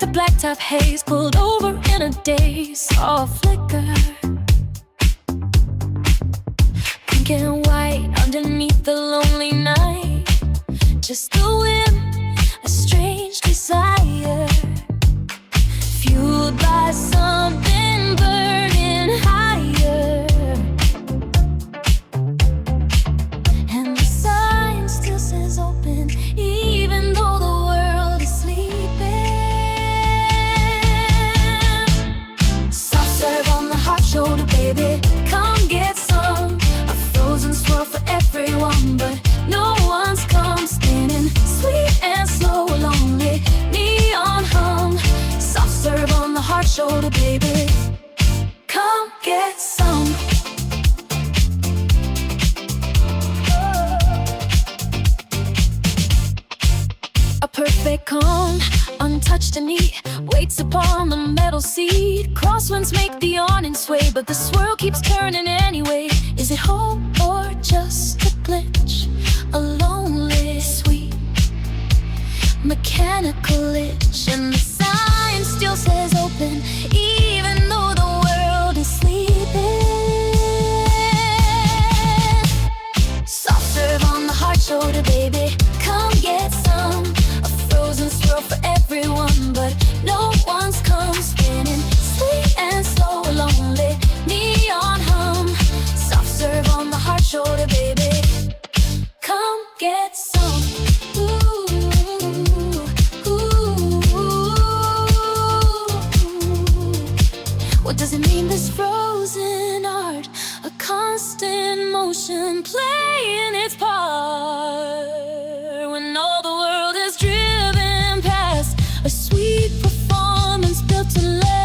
the blacktop haze, pulled over in a daze, saw a flicker. Pink and white underneath the lonely night, just a whim, a strange desire, fueled by something burning higher. And the sign still says open, even though the world is sleeping. Soft serve on the hot shoulder, baby, come get some. A frozen swirl for everyone, but no one's come. Spinning sweet and slow, a lonely neon hum. Soft serve on the hard shoulder, baby, come get some. A perfect calm, untouched and neat, waits upon the metal seat. Crosswinds make the awning sway, but the swirl keeps turning anyway. Is it hope or just a glitch? A lonely, sweet, mechanical itch. And the sign still says open, even though the world is sleeping. Soft serve on the hard shoulder, baby, come get some. A frozen swirl for everyone, but no one's come. Spinning sweet and slow, a lonely neon hum. Soft serve on the hard shoulder, baby, come get some. What does it mean, this frozen art? A constant motion playing its part. When all the world has driven past, a sweet performance built to last.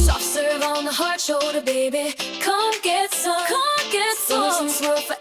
Soft serve on the hard shoulder, baby, come get some. Come get some. Frozen swirl for